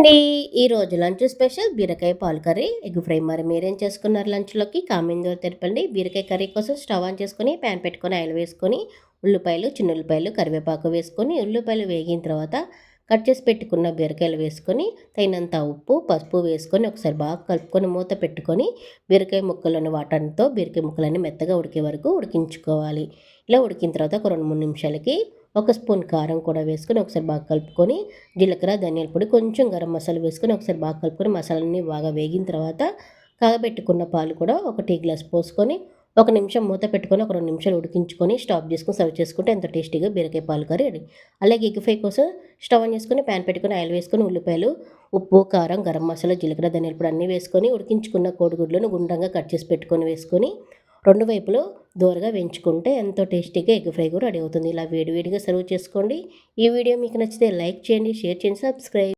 అండి. ఈరోజు lunch special బీరకాయ పాలు కర్రీ, ఎగ్ ఫ్రై. మరి మీరేం చేసుకున్నారు లంచ్‌లోకి? కామెంట్‌లో తెలపండి. బీరకాయ కర్రీ కోసం స్టవ్ ఆన్ చేసుకొని, పాన్ పెట్టుకొని, ఆయిల్ వేసుకొని, ఉల్లిపాయలు, చిన్న ఉల్లిపాయలు, కరివేపాకు వేసుకొని, ఉల్లిపాయలు వేగిన తర్వాత కట్ చేసి పెట్టుకున్న బీరకాయలు వేసుకొని, తగినంత ఉప్పు, పసుపు వేసుకొని ఒకసారి బాగా కలుపుకొని మూత పెట్టుకొని, బీరకాయ ముక్కలను వాటర్‌తో బీరకాయ ముక్కలన్నీ మెత్తగా ఉడికే వరకు ఉడికించుకోవాలి. ఇలా ఉడికిన తర్వాత ఒక 2, 3 నిమిషాలకి ఒక స్పూన్ కారం కూడా వేసుకొని ఒకసారి బాగా కలుపుకొని, జీలకర్ర, ధనియాల పొడి, కొంచెం గరం మసాలా వేసుకొని ఒకసారి బాగా కలుపుకొని మసాలాలన్నీ బాగా వేగిన తర్వాత కాగబెట్టుకున్న పాలు కూడా ఒక టీ గ్లాస్ పోసుకొని ఒక నిమిషం మూత పెట్టుకొని ఒక 2 నిమిషాలు ఉడికించుకొని స్టాప్ చేసుకొని సర్వ్ చేసుకుంటే ఎంతో టేస్టీగా బీరకాయ పాలు కర్రీ రెడీ. అలాగే ఎగ్ ఫ్రై కోసం స్టవ్ ఆన్ చేసుకొని ప్యాన్ పెట్టుకొని ఆయిల్ వేసుకొని ఉల్లిపాయలు, ఉప్పు, కారం, గరం మసాలా, జీలకర్ర, ధనియాల పొడి అన్నీ వేసుకొని ఉడికించుకున్న కోడిగుడ్లను గుండ్రంగా కట్ చేసి పెట్టుకొని వేసుకొని రెండు వైపులు దోరగా వేయించుకుంటే ఎంతో టేస్టీగా ఎగ్ ఫ్రై కూడా రెడీ అవుతుంది. ఇలా వేడివేడిగా సర్వ్ చేసుకోండి. ఈ వీడియో మీకు నచ్చితే లైక్ చేయండి, షేర్ చేయండి, సబ్స్క్రైబ్.